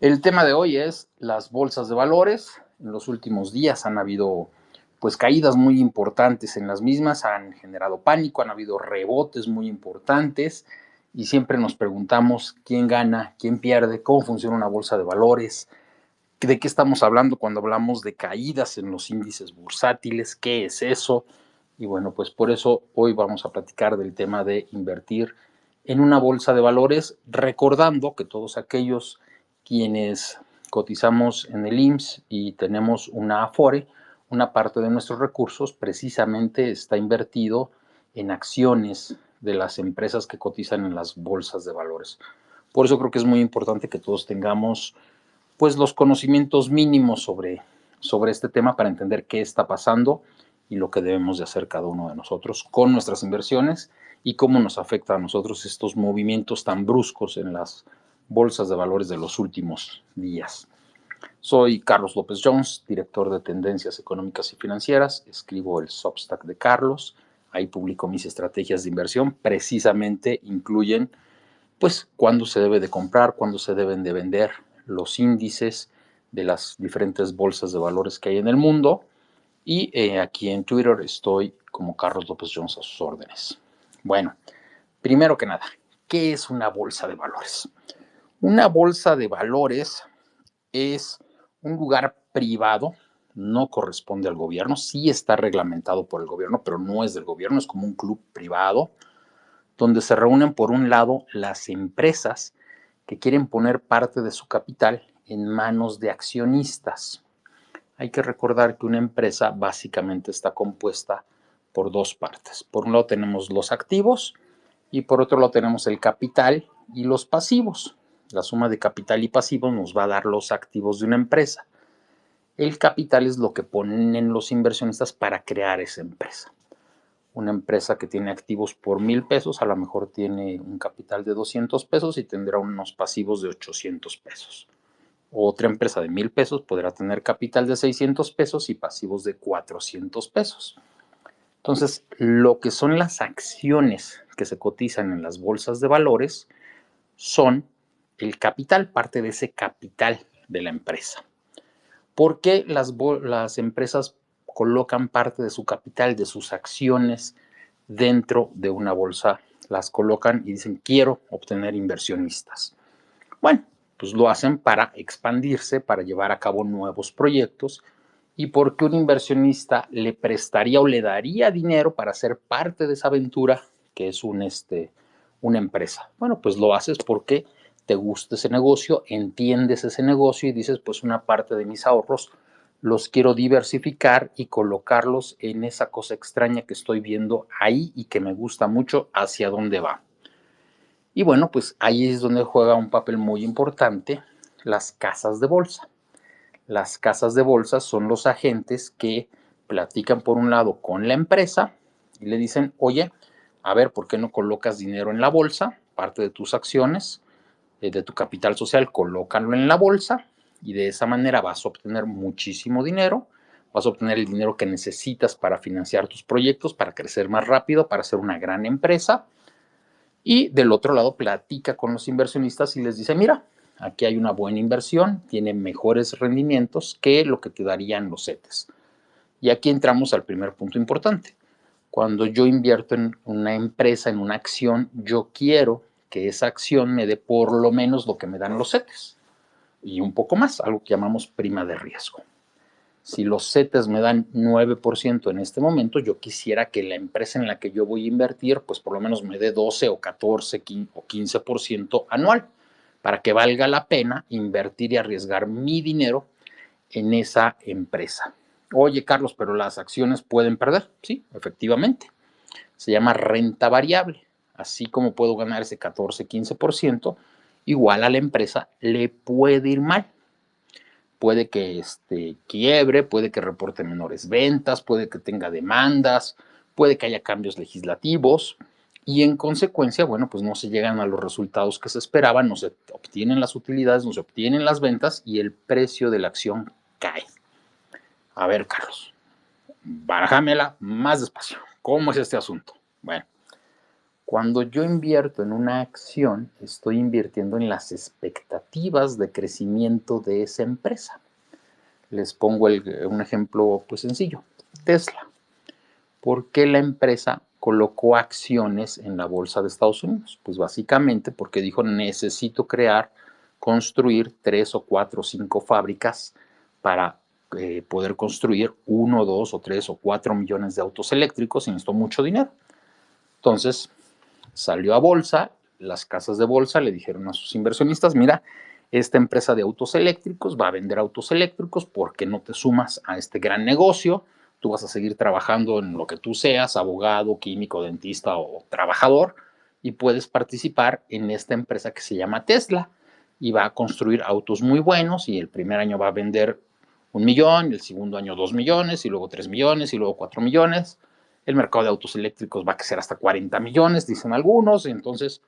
El tema de hoy es las bolsas de valores. En los últimos días han habido pues caídas muy importantes en las mismas, han generado pánico, han habido rebotes muy importantes y siempre nos preguntamos quién gana, quién pierde, cómo funciona una bolsa de valores, de qué estamos hablando cuando hablamos de caídas en los índices bursátiles, qué es eso. Y bueno, pues por eso hoy vamos a platicar del tema de invertir en una bolsa de valores, recordando que todos aquellos quienes cotizamos en el IMSS y tenemos una Afore, una parte de nuestros recursos precisamente está invertido en acciones de las empresas que cotizan en las bolsas de valores. Por eso creo que es muy importante que todos tengamos pues los conocimientos mínimos sobre este tema para entender qué está pasando y lo que debemos de hacer cada uno de nosotros con nuestras inversiones y cómo nos afecta a nosotros estos movimientos tan bruscos en las bolsas de valores de los últimos días. Soy Carlos López Jones, director de Tendencias Económicas y Financieras. Escribo el Substack de Carlos. Ahí publico mis estrategias de inversión. Precisamente incluyen pues cuándo se debe de comprar, cuándo se deben de vender los índices de las diferentes bolsas de valores que hay en el mundo. Y aquí en Twitter estoy como Carlos López Jones a sus órdenes. Bueno, primero que nada, ¿qué es una bolsa de valores? Una bolsa de valores es un lugar privado, no corresponde al gobierno, sí está reglamentado por el gobierno, pero no es del gobierno, es como un club privado, donde se reúnen por un lado las empresas que quieren poner parte de su capital en manos de accionistas. Hay que recordar que una empresa básicamente está compuesta por dos partes. Por un lado tenemos los activos y por otro lado tenemos el capital y los pasivos. La suma de capital y pasivos nos va a dar los activos de una empresa. El capital es lo que ponen los inversionistas para crear esa empresa. Una empresa que tiene activos por 1,000 pesos, a lo mejor tiene un capital de 200 pesos y tendrá unos pasivos de 800 pesos. Otra empresa de 1,000 pesos podrá tener capital de 600 pesos y pasivos de 400 pesos. Entonces, lo que son las acciones que se cotizan en las bolsas de valores son el capital, parte de ese capital de la empresa. ¿Por qué las empresas colocan parte de su capital, de sus acciones, dentro de una bolsa? Las colocan y dicen, quiero obtener inversionistas. Bueno, pues lo hacen para expandirse, para llevar a cabo nuevos proyectos y porque un inversionista le prestaría o le daría dinero para ser parte de esa aventura que es una empresa. Bueno, pues lo haces porque te gusta ese negocio, entiendes ese negocio y dices, pues una parte de mis ahorros los quiero diversificar y colocarlos en esa cosa extraña que estoy viendo ahí y que me gusta mucho hacia dónde va. Y bueno, pues ahí es donde juega un papel muy importante las casas de bolsa. Las casas de bolsa son los agentes que platican por un lado con la empresa y le dicen, oye, a ver, ¿por qué no colocas dinero en la bolsa? Parte de tus acciones, de tu capital social, colócalo en la bolsa y de esa manera vas a obtener muchísimo dinero, vas a obtener el dinero que necesitas para financiar tus proyectos, para crecer más rápido, para ser una gran empresa. Y del otro lado platica con los inversionistas y les dice, mira, aquí hay una buena inversión, tiene mejores rendimientos que lo que te darían los CETES. Y aquí entramos al primer punto importante. Cuando yo invierto en una empresa, en una acción, yo quiero que esa acción me dé por lo menos lo que me dan los CETES y un poco más, algo que llamamos prima de riesgo. Si los CETES me dan 9% en este momento, yo quisiera que la empresa en la que yo voy a invertir, pues por lo menos me dé 12 o 14 o 15% anual, para que valga la pena invertir y arriesgar mi dinero en esa empresa. Oye, Carlos, pero las acciones pueden perder. Sí, efectivamente. Se llama renta variable. Así como puedo ganar ese 14-15%, igual a la empresa le puede ir mal. Puede que quiebre, puede que reporte menores ventas, puede que tenga demandas, puede que haya cambios legislativos y en consecuencia, bueno, pues no se llegan a los resultados que se esperaban, no se obtienen las utilidades, no se obtienen las ventas y el precio de la acción cae. A ver, Carlos, barájamela más despacio. ¿Cómo es este asunto? Bueno, Cuando yo invierto en una acción, estoy invirtiendo en las expectativas de crecimiento de esa empresa. Les pongo un ejemplo pues sencillo, Tesla. ¿Por qué la empresa colocó acciones en la bolsa de Estados Unidos? Pues básicamente porque dijo, necesito construir 3 o 4 o 5 fábricas para poder construir 1, 2 o 3 o 4 millones de autos eléctricos y necesitó mucho dinero. Entonces salió a bolsa, las casas de bolsa le dijeron a sus inversionistas, mira, esta empresa de autos eléctricos va a vender autos eléctricos, ¿por qué no te sumas a este gran negocio? Tú vas a seguir trabajando en lo que tú seas, abogado, químico, dentista o trabajador, y puedes participar en esta empresa que se llama Tesla y va a construir autos muy buenos y el primer año va a vender 1 millón, el segundo año 2 millones y luego 3 millones y luego 4 millones. El mercado de autos eléctricos va a crecer hasta 40 millones, dicen algunos, y entonces,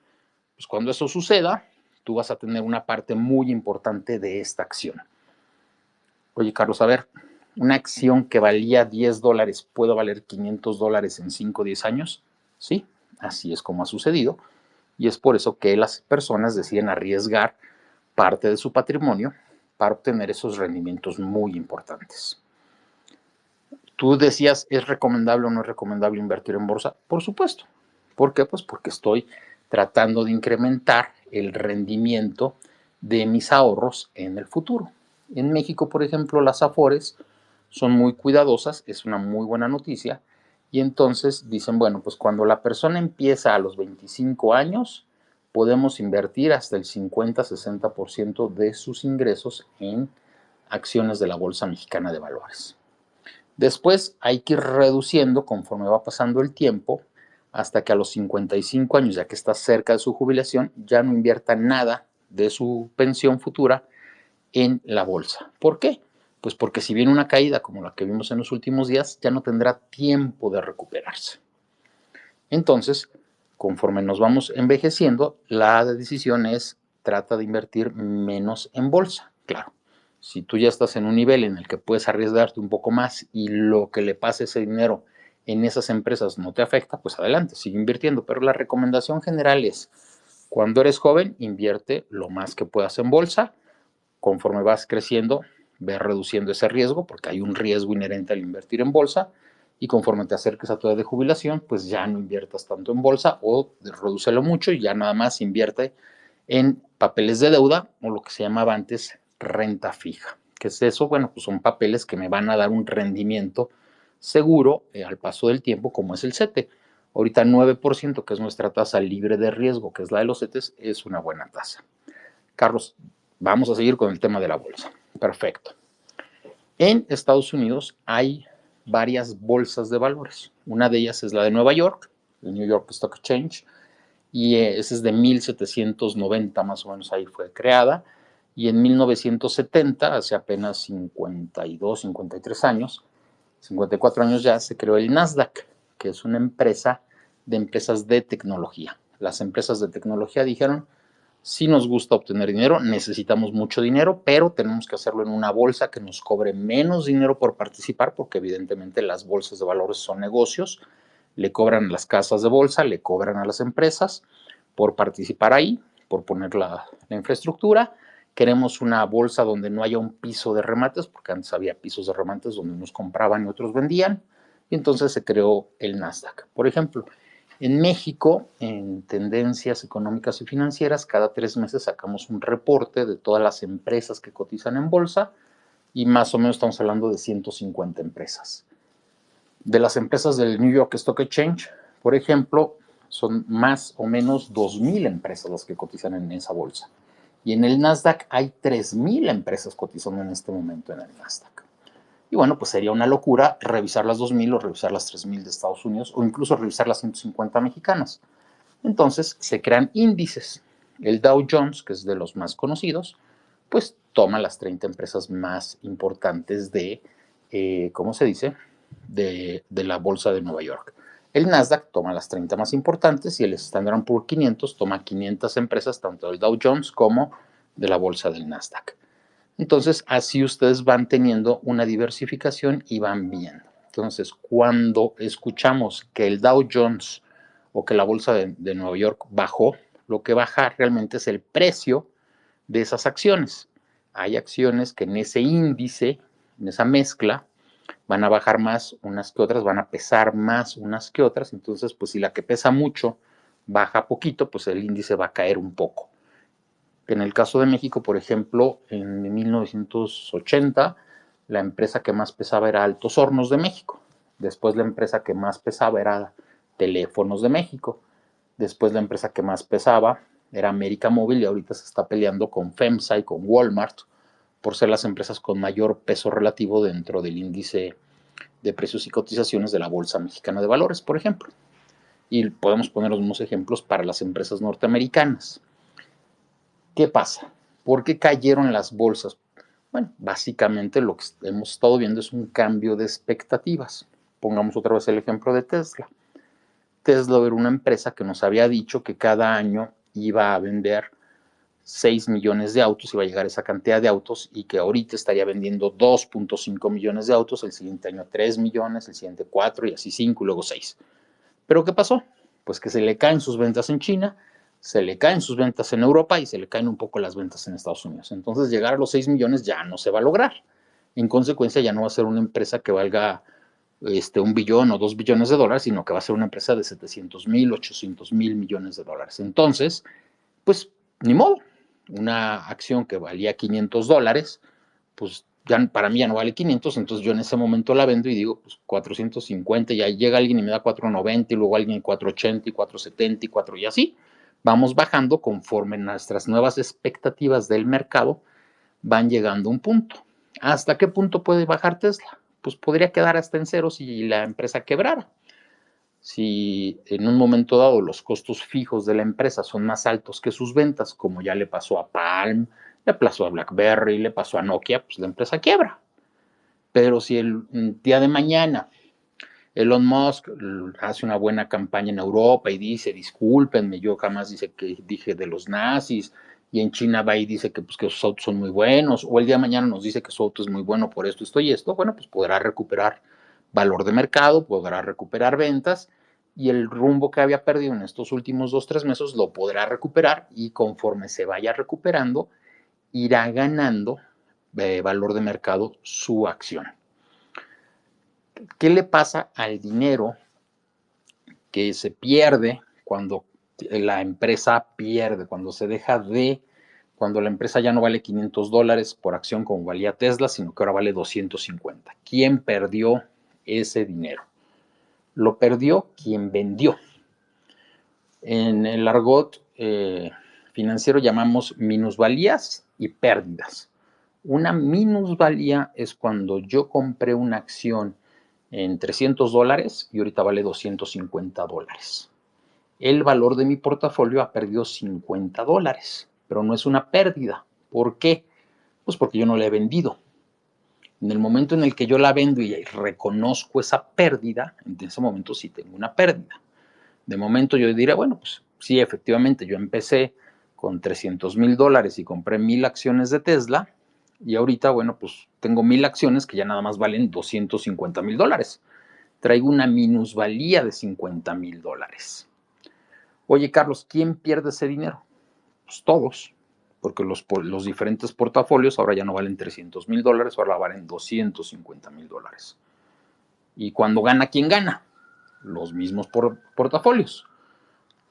pues cuando eso suceda, tú vas a tener una parte muy importante de esta acción. Oye, Carlos, a ver, una acción que valía $10 puede valer $500 en 5 o 10 años. Sí, así es como ha sucedido. Y es por eso que las personas deciden arriesgar parte de su patrimonio para obtener esos rendimientos muy importantes. Tú decías, ¿es recomendable o no es recomendable invertir en bolsa? Por supuesto. ¿Por qué? Pues porque estoy tratando de incrementar el rendimiento de mis ahorros en el futuro. En México, por ejemplo, las Afores son muy cuidadosas, es una muy buena noticia, y entonces dicen, bueno, pues cuando la persona empieza a los 25 años, podemos invertir hasta el 50-60% de sus ingresos en acciones de la Bolsa Mexicana de Valores. Después hay que ir reduciendo conforme va pasando el tiempo hasta que a los 55 años, ya que está cerca de su jubilación, ya no invierta nada de su pensión futura en la bolsa. ¿Por qué? Pues porque si viene una caída como la que vimos en los últimos días, ya no tendrá tiempo de recuperarse. Entonces, conforme nos vamos envejeciendo, la decisión es trata de invertir menos en bolsa. Claro, si tú ya estás en un nivel en el que puedes arriesgarte un poco más y lo que le pase ese dinero en esas empresas no te afecta, pues adelante, sigue invirtiendo. Pero la recomendación general es, cuando eres joven, invierte lo más que puedas en bolsa. Conforme vas creciendo, ve reduciendo ese riesgo, porque hay un riesgo inherente al invertir en bolsa. Y conforme te acerques a tu edad de jubilación, pues ya no inviertas tanto en bolsa o redúcelo mucho y ya nada más invierte en papeles de deuda o lo que se llamaba antes renta fija. ¿Qué es eso? Bueno, pues son papeles que me van a dar un rendimiento seguro al paso del tiempo, como es el CETE. Ahorita 9%, que es nuestra tasa libre de riesgo, que es la de los CETES, es una buena tasa. Carlos, vamos a seguir con el tema de la bolsa. Perfecto. En Estados Unidos hay varias bolsas de valores. Una de ellas es la de Nueva York, el New York Stock Exchange, y esa es de 1790 más o menos, ahí fue creada. Y en 1970, hace apenas 52, 53 años, 54 años ya, se creó el Nasdaq, que es una empresa de empresas de tecnología. Las empresas de tecnología dijeron, si nos gusta obtener dinero, necesitamos mucho dinero, pero tenemos que hacerlo en una bolsa que nos cobre menos dinero por participar, porque evidentemente las bolsas de valores son negocios, le cobran a las casas de bolsa, le cobran a las empresas por participar ahí, por poner la infraestructura. Queremos una bolsa donde no haya un piso de remates, porque antes había pisos de remates donde unos compraban y otros vendían, y entonces se creó el Nasdaq. Por ejemplo, en México, en Tendencias Económicas y Financieras, cada 3 meses sacamos un reporte de todas las empresas que cotizan en bolsa y más o menos estamos hablando de 150 empresas. De las empresas del New York Stock Exchange, por ejemplo, son más o menos 2,000 empresas las que cotizan en esa bolsa. Y en el Nasdaq hay 3,000 empresas cotizando en este momento en el Nasdaq. Y bueno, pues sería una locura revisar las 2,000 o revisar las 3,000 de Estados Unidos o incluso revisar las 150 mexicanas. Entonces se crean índices. El Dow Jones, que es de los más conocidos, pues toma las 30 empresas más importantes de, ¿cómo se dice? De la bolsa de Nueva York. El Nasdaq toma las 30 más importantes y el Standard & Poor's 500 toma 500 empresas, tanto del Dow Jones como de la bolsa del Nasdaq. Entonces, así ustedes van teniendo una diversificación y van viendo. Entonces, cuando escuchamos que el Dow Jones o que la bolsa de Nueva York bajó, lo que baja realmente es el precio de esas acciones. Hay acciones que en ese índice, en esa mezcla, van a bajar más unas que otras, van a pesar más unas que otras. Entonces, pues si la que pesa mucho baja poquito, pues el índice va a caer un poco. En el caso de México, por ejemplo, en 1980, la empresa que más pesaba era Altos Hornos de México. Después la empresa que más pesaba era Teléfonos de México. Después la empresa que más pesaba era América Móvil y ahorita se está peleando con FEMSA y con Walmart por ser las empresas con mayor peso relativo dentro del índice de precios y cotizaciones de la Bolsa Mexicana de Valores, por ejemplo. Y podemos poner los mismos ejemplos para las empresas norteamericanas. ¿Qué pasa? ¿Por qué cayeron las bolsas? Bueno, básicamente lo que hemos estado viendo es un cambio de expectativas. Pongamos otra vez el ejemplo de Tesla. Tesla era una empresa que nos había dicho que cada año iba a vender 6 millones de autos, iba a llegar a esa cantidad de autos y que ahorita estaría vendiendo 2.5 millones de autos, el siguiente año 3 millones, el siguiente 4 y así 5 y luego 6. ¿Pero qué pasó? Pues que se le caen sus ventas en China, se le caen sus ventas en Europa y se le caen un poco las ventas en Estados Unidos. Entonces llegar a los 6 millones ya no se va a lograr. En consecuencia ya no va a ser una empresa que valga 1 billón o 2 billones de dólares, sino que va a ser una empresa de 700,000, 800,000 millones de dólares. Entonces, pues ni modo, una acción que valía $500, pues ya para mí ya no vale 500, entonces yo en ese momento la vendo y digo, pues 450, y ahí llega alguien y me da 490, y luego alguien 480 y 470 y 4, y así vamos bajando conforme nuestras nuevas expectativas del mercado van llegando a un punto. ¿Hasta qué punto puede bajar Tesla? Pues podría quedar hasta en cero si la empresa quebrara. Si en un momento dado los costos fijos de la empresa son más altos que sus ventas, como ya le pasó a Palm, le pasó a BlackBerry, le pasó a Nokia, pues la empresa quiebra. Pero si el día de mañana Elon Musk hace una buena campaña en Europa y dice, discúlpenme, yo jamás dije de los nazis, y en China va y dice que, pues, que sus autos son muy buenos, o el día de mañana nos dice que su auto es muy bueno por esto y esto, bueno, pues podrá recuperar valor de mercado, podrá recuperar ventas, y el rumbo que había perdido en estos últimos 2, 3 meses lo podrá recuperar, y conforme se vaya recuperando, irá ganando valor de mercado su acción. ¿Qué le pasa al dinero que se pierde cuando la empresa pierde, cuando la empresa ya no vale $500 por acción como valía Tesla, sino que ahora vale 250? ¿Quién perdió ese dinero? Lo perdió quien vendió. En el argot financiero llamamos minusvalías y pérdidas. Una minusvalía es cuando yo compré una acción en $300 y ahorita vale $250. El valor de mi portafolio ha perdido $50, pero no es una pérdida. ¿Por qué? Pues porque yo no la he vendido. En el momento en el que yo la vendo y reconozco esa pérdida, en ese momento sí tengo una pérdida. De momento yo diría, bueno, pues sí, efectivamente, yo empecé con $300,000 y compré 1,000 acciones de Tesla, y ahorita, bueno, pues tengo 1,000 acciones que ya nada más valen $250,000. Traigo una minusvalía de $50,000. Oye, Carlos, ¿quién pierde ese dinero? Pues todos, porque los diferentes portafolios ahora ya no valen $300,000, ahora valen $250,000. ¿Y cuando gana, quién gana? Los mismos portafolios.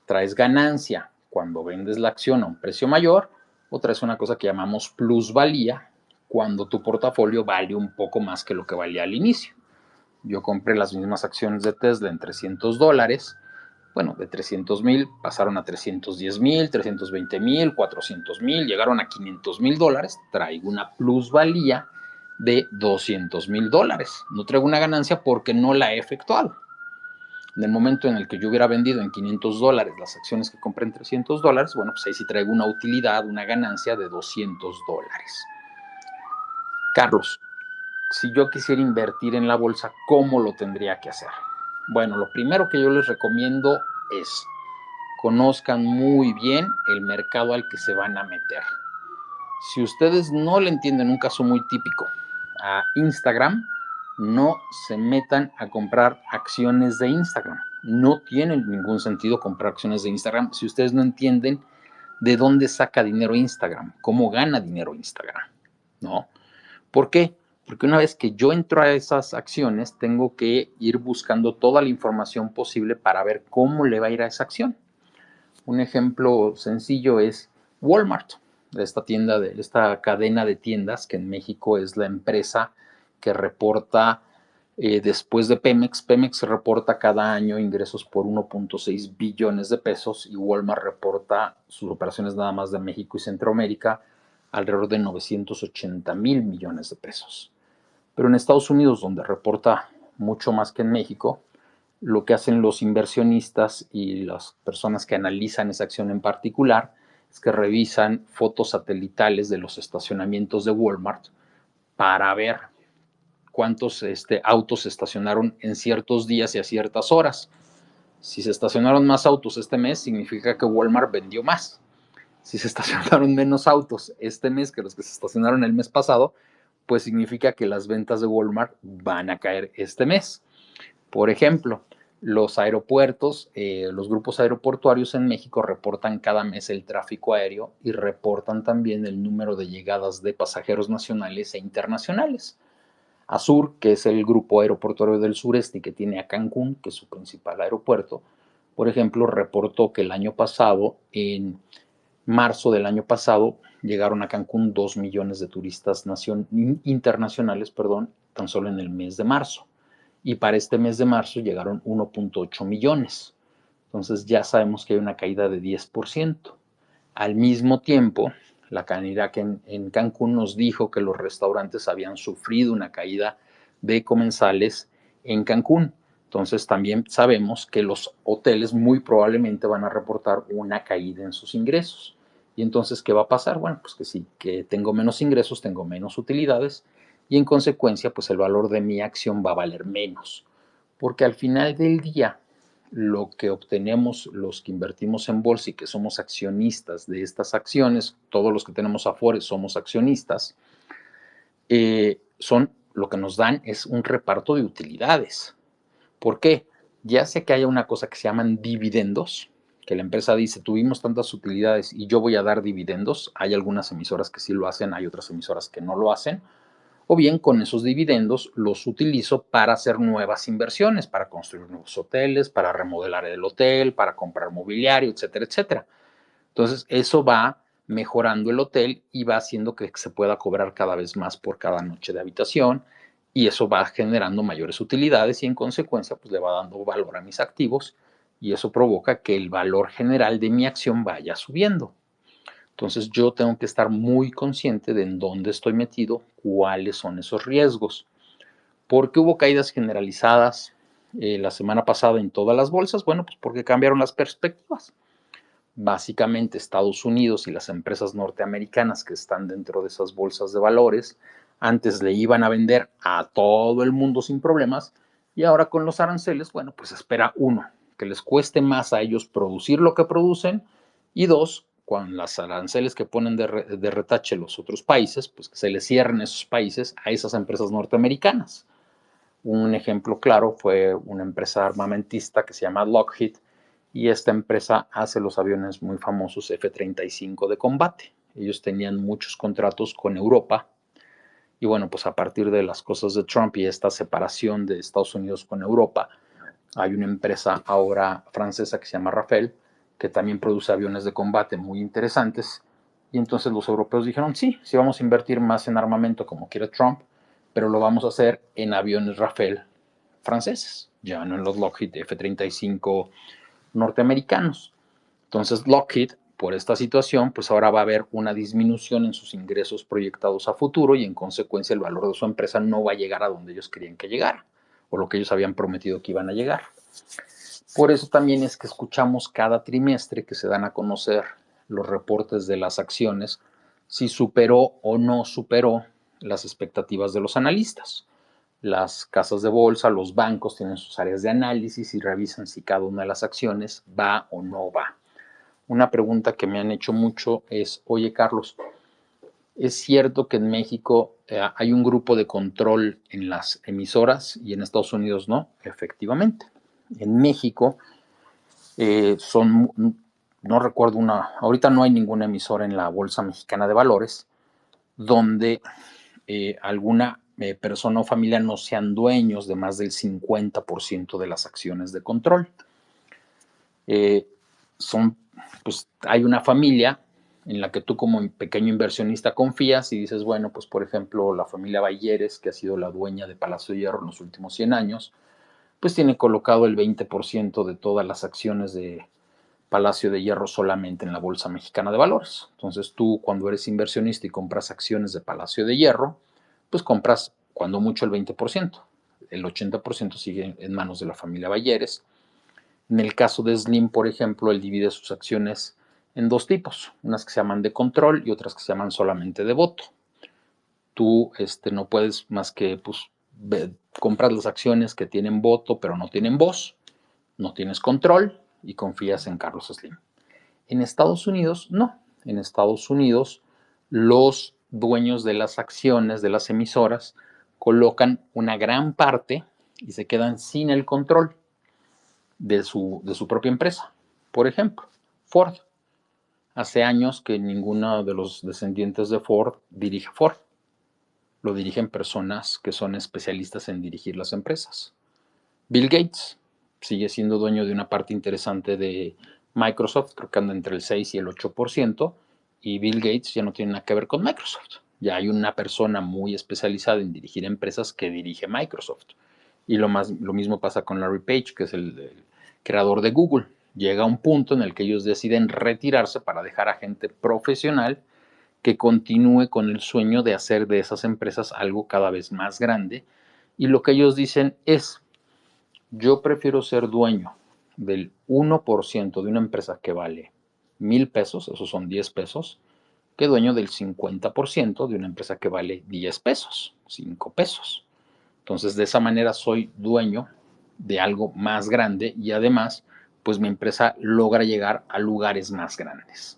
Traes ganancia cuando vendes la acción a un precio mayor, o traes una cosa que llamamos plusvalía, cuando tu portafolio vale un poco más que lo que valía al inicio. Yo compré las mismas acciones de Tesla en $300, bueno, de 300,000 pasaron a 310,000, 320,000, 400,000, llegaron a $500,000, traigo una plusvalía de $200,000. No traigo una ganancia porque no la he efectuado. En el momento en el que yo hubiera vendido en $500 las acciones que compré en $300, bueno, pues ahí sí traigo una utilidad, una ganancia de $200. Carlos, si yo quisiera invertir en la bolsa, ¿cómo lo tendría que hacer? Bueno, lo primero que yo les recomiendo es conozcan muy bien el mercado al que se van a meter. Si ustedes no le entienden, un caso muy típico, a Instagram, no se metan a comprar acciones de Instagram. No tiene ningún sentido comprar acciones de Instagram si ustedes no entienden de dónde saca dinero Instagram, cómo gana dinero Instagram, ¿no? ¿Por qué? Porque una vez que yo entro a esas acciones, tengo que ir buscando toda la información posible para ver cómo le va a ir a esa acción. Un ejemplo sencillo es Walmart, esta cadena de tiendas que en México es la empresa que reporta después de Pemex. Pemex reporta cada año ingresos por 1.6 billones de pesos y Walmart reporta sus operaciones nada más de México y Centroamérica alrededor de 980 mil millones de pesos. Pero en Estados Unidos, donde reporta mucho más que en México, lo que hacen los inversionistas y las personas que analizan esa acción en particular es que revisan fotos satelitales de los estacionamientos de Walmart para ver cuántos autos se estacionaron en ciertos días y a ciertas horas. Si se estacionaron más autos este mes, significa que Walmart vendió más. Si se estacionaron menos autos este mes que los que se estacionaron el mes pasado, pues significa que las ventas de Walmart van a caer este mes. Por ejemplo, los aeropuertos, los grupos aeroportuarios en México reportan cada mes el tráfico aéreo y reportan también el número de llegadas de pasajeros nacionales e internacionales. ASUR, que es el grupo aeroportuario del sureste y que tiene a Cancún, que es su principal aeropuerto, por ejemplo, reportó que el año pasado, en marzo del año pasado, llegaron a Cancún 2 millones de turistas internacionales, tan solo en el mes de marzo. Y para este mes de marzo llegaron 1.8 millones. Entonces ya sabemos que hay una caída de 10%. Al mismo tiempo, la Canirac en Cancún nos dijo que los restaurantes habían sufrido una caída de comensales en Cancún. Entonces también sabemos que los hoteles muy probablemente van a reportar una caída en sus ingresos. Y entonces, ¿qué va a pasar? Bueno, pues que sí, que tengo menos ingresos, tengo menos utilidades y en consecuencia, pues el valor de mi acción va a valer menos. Porque al final del día, lo que obtenemos los que invertimos en bolsa y que somos accionistas de estas acciones, todos los que tenemos afuera somos accionistas, son lo que nos dan es un reparto de utilidades. ¿Por qué? Ya sea que haya una cosa que se llaman dividendos, que la empresa dice, tuvimos tantas utilidades y yo voy a dar dividendos. Hay algunas emisoras que sí lo hacen, hay otras emisoras que no lo hacen. O bien con esos dividendos los utilizo para hacer nuevas inversiones, para construir nuevos hoteles, para remodelar el hotel, para comprar mobiliario, etcétera, etcétera. Entonces, eso va mejorando el hotel y va haciendo que se pueda cobrar cada vez más por cada noche de habitación y eso va generando mayores utilidades y en consecuencia pues le va dando valor a mis activos y eso provoca que el valor general de mi acción vaya subiendo. Entonces yo tengo que estar muy consciente de en dónde estoy metido, cuáles son esos riesgos. ¿Por qué hubo caídas generalizadas la semana pasada en todas las bolsas? Bueno, pues porque cambiaron las perspectivas. Básicamente Estados Unidos y las empresas norteamericanas que están dentro de esas bolsas de valores, antes le iban a vender a todo el mundo sin problemas y ahora con los aranceles, bueno, pues espera uno, que les cueste más a ellos producir lo que producen y dos, con las aranceles que ponen de retache los otros países, pues que se les cierren esos países a esas empresas norteamericanas. Un ejemplo claro fue una empresa armamentista que se llama Lockheed y esta empresa hace los aviones muy famosos F-35 de combate. Ellos tenían muchos contratos con Europa y bueno, pues a partir de las cosas de Trump y esta separación de Estados Unidos con Europa, hay una empresa ahora francesa que se llama Rafale que también produce aviones de combate muy interesantes y entonces los europeos dijeron, sí, sí vamos a invertir más en armamento como quiere Trump, pero lo vamos a hacer en aviones Rafale franceses, ya no en los Lockheed F-35 norteamericanos. Entonces Lockheed, por esta situación, pues ahora va a haber una disminución en sus ingresos proyectados a futuro y en consecuencia el valor de su empresa no va a llegar a donde ellos querían que llegara o lo que ellos habían prometido que iban a llegar. Por eso también es que escuchamos cada trimestre que se dan a conocer los reportes de las acciones, si superó o no superó las expectativas de los analistas. Las casas de bolsa, los bancos tienen sus áreas de análisis y revisan si cada una de las acciones va o no va. Una pregunta que me han hecho mucho es, oye Carlos, ¿es cierto que en México hay un grupo de control en las emisoras y en Estados Unidos no? Efectivamente. En México no recuerdo ahorita no hay ninguna emisora en la Bolsa Mexicana de Valores donde alguna persona o familia no sean dueños de más del 50% de las acciones de control. Pues hay una familia en la que tú como pequeño inversionista confías y dices, bueno, pues por ejemplo, la familia Balleres, que ha sido la dueña de Palacio de Hierro en los últimos 100 años, pues tiene colocado el 20% de todas las acciones de Palacio de Hierro solamente en la Bolsa Mexicana de Valores. Entonces tú, cuando eres inversionista y compras acciones de Palacio de Hierro, pues compras cuando mucho el 20%. El 80% sigue en manos de la familia Balleres. En el caso de Slim, por ejemplo, él divide sus acciones en dos tipos, unas que se llaman de control y otras que se llaman solamente de voto. Tú no puedes más que comprar las acciones que tienen voto pero no tienen voz, no tienes control y confías en Carlos Slim. En Estados Unidos, no. En Estados Unidos, los dueños de las acciones de las emisoras colocan una gran parte y se quedan sin el control de su propia empresa. Por ejemplo, Ford. Hace años que ninguno de los descendientes de Ford dirige Ford. Lo dirigen personas que son especialistas en dirigir las empresas. Bill Gates sigue siendo dueño de una parte interesante de Microsoft, creo que anda entre el 6 y el 8%, y Bill Gates ya no tiene nada que ver con Microsoft. Ya hay una persona muy especializada en dirigir empresas que dirige Microsoft. Y lo mismo pasa con Larry Page, que es el creador de Google. Llega un punto en el que ellos deciden retirarse para dejar a gente profesional que continúe con el sueño de hacer de esas empresas algo cada vez más grande. Y lo que ellos dicen es, yo prefiero ser dueño del 1% de una empresa que vale 1,000 pesos, esos son 10 pesos, que dueño del 50% de una empresa que vale 10 pesos, 5 pesos. Entonces, de esa manera soy dueño de algo más grande y además, pues mi empresa logra llegar a lugares más grandes.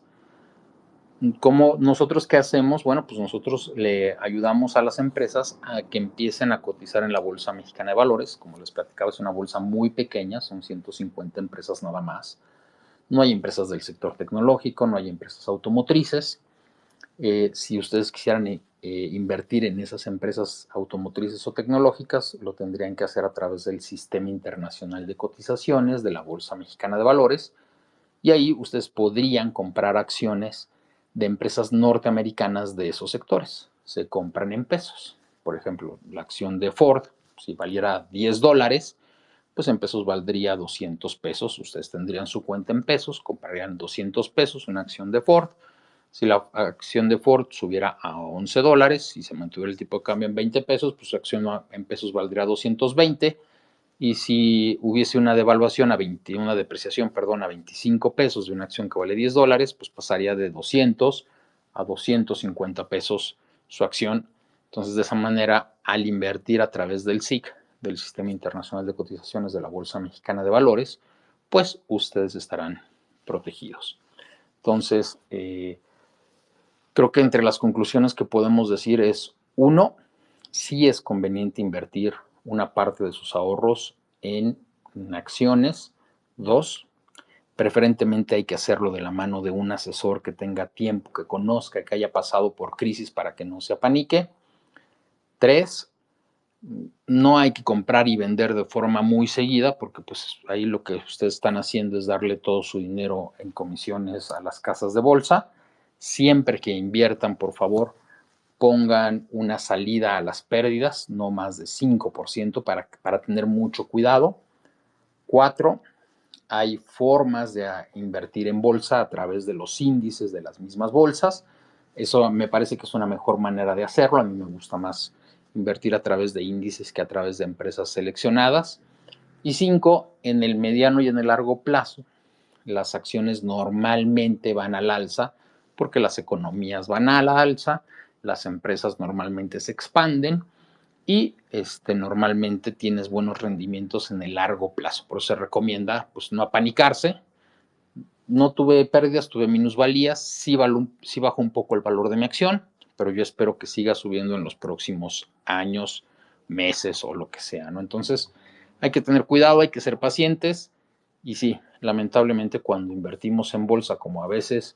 ¿Cómo nosotros qué hacemos? Bueno, pues nosotros le ayudamos a las empresas a que empiecen a cotizar en la Bolsa Mexicana de Valores. Como les platicaba, es una bolsa muy pequeña, son 150 empresas nada más. No hay empresas del sector tecnológico, no hay empresas automotrices. Si ustedes quisieran invertir en esas empresas automotrices o tecnológicas, lo tendrían que hacer a través del Sistema Internacional de Cotizaciones de la Bolsa Mexicana de Valores. Y ahí ustedes podrían comprar acciones de empresas norteamericanas de esos sectores. Se compran en pesos. Por ejemplo, la acción de Ford, si valiera $10, pues en pesos valdría 200 pesos. Ustedes tendrían su cuenta en pesos, comprarían 200 pesos una acción de Ford. Si la acción de Ford subiera a $11 y se mantuviera el tipo de cambio en 20 pesos, pues su acción en pesos valdría 220. Y si hubiese una devaluación una depreciación, perdón, a 25 pesos de una acción que vale $10, pues pasaría de 200 a 250 pesos su acción. Entonces, de esa manera, al invertir a través del SIC, del Sistema Internacional de Cotizaciones de la Bolsa Mexicana de Valores, pues ustedes estarán protegidos. Entonces, creo que entre las conclusiones que podemos decir es, uno, sí es conveniente invertir una parte de sus ahorros en acciones. Dos, preferentemente hay que hacerlo de la mano de un asesor que tenga tiempo, que conozca, que haya pasado por crisis para que no se apanique. Tres, no hay que comprar y vender de forma muy seguida, porque pues ahí lo que ustedes están haciendo es darle todo su dinero en comisiones a las casas de bolsa. Siempre que inviertan, por favor, pongan una salida a las pérdidas, no más de 5% para tener mucho cuidado. 4, hay formas de invertir en bolsa a través de los índices de las mismas bolsas. Eso me parece que es una mejor manera de hacerlo. A mí me gusta más invertir a través de índices que a través de empresas seleccionadas. Y 5, en el mediano y en el largo plazo, las acciones normalmente van al alza porque las economías van a la alza, las empresas normalmente se expanden y normalmente tienes buenos rendimientos en el largo plazo. Por eso se recomienda pues, no apanicarse. No tuve pérdidas, tuve minusvalías, sí bajó un poco el valor de mi acción, pero yo espero que siga subiendo en los próximos años, meses o lo que sea, ¿no? Entonces, hay que tener cuidado, hay que ser pacientes y sí, lamentablemente cuando invertimos en bolsa, como a veces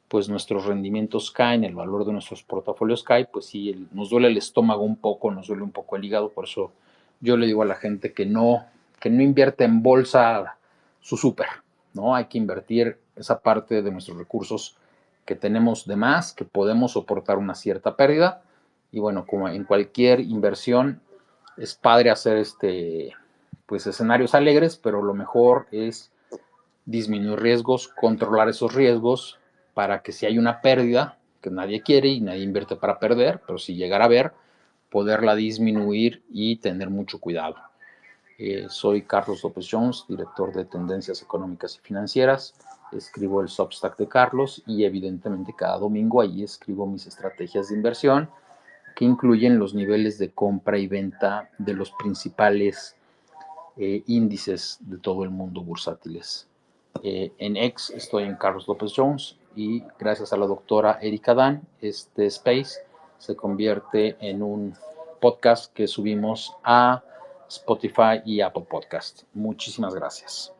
pues nuestros rendimientos caen, el valor de nuestros portafolios cae, pues sí, nos duele el estómago un poco, nos duele un poco el hígado, por eso yo le digo a la gente que no invierte en bolsa su súper, ¿no? Hay que invertir esa parte de nuestros recursos que tenemos de más, que podemos soportar una cierta pérdida, y bueno, como en cualquier inversión, es padre hacer pues escenarios alegres, pero lo mejor es disminuir riesgos, controlar esos riesgos para que si hay una pérdida, que nadie quiere y nadie invierte para perder, pero si llegara a haber, poderla disminuir y tener mucho cuidado. Soy Carlos López Jones, director de Tendencias Económicas y Financieras. Escribo el Substack de Carlos y evidentemente cada domingo ahí escribo mis estrategias de inversión que incluyen los niveles de compra y venta de los principales índices de todo el mundo bursátiles. En X estoy en Carlos López Jones y gracias a la doctora Erika Dan, este space se convierte en un podcast que subimos a Spotify y Apple Podcast. Muchísimas gracias.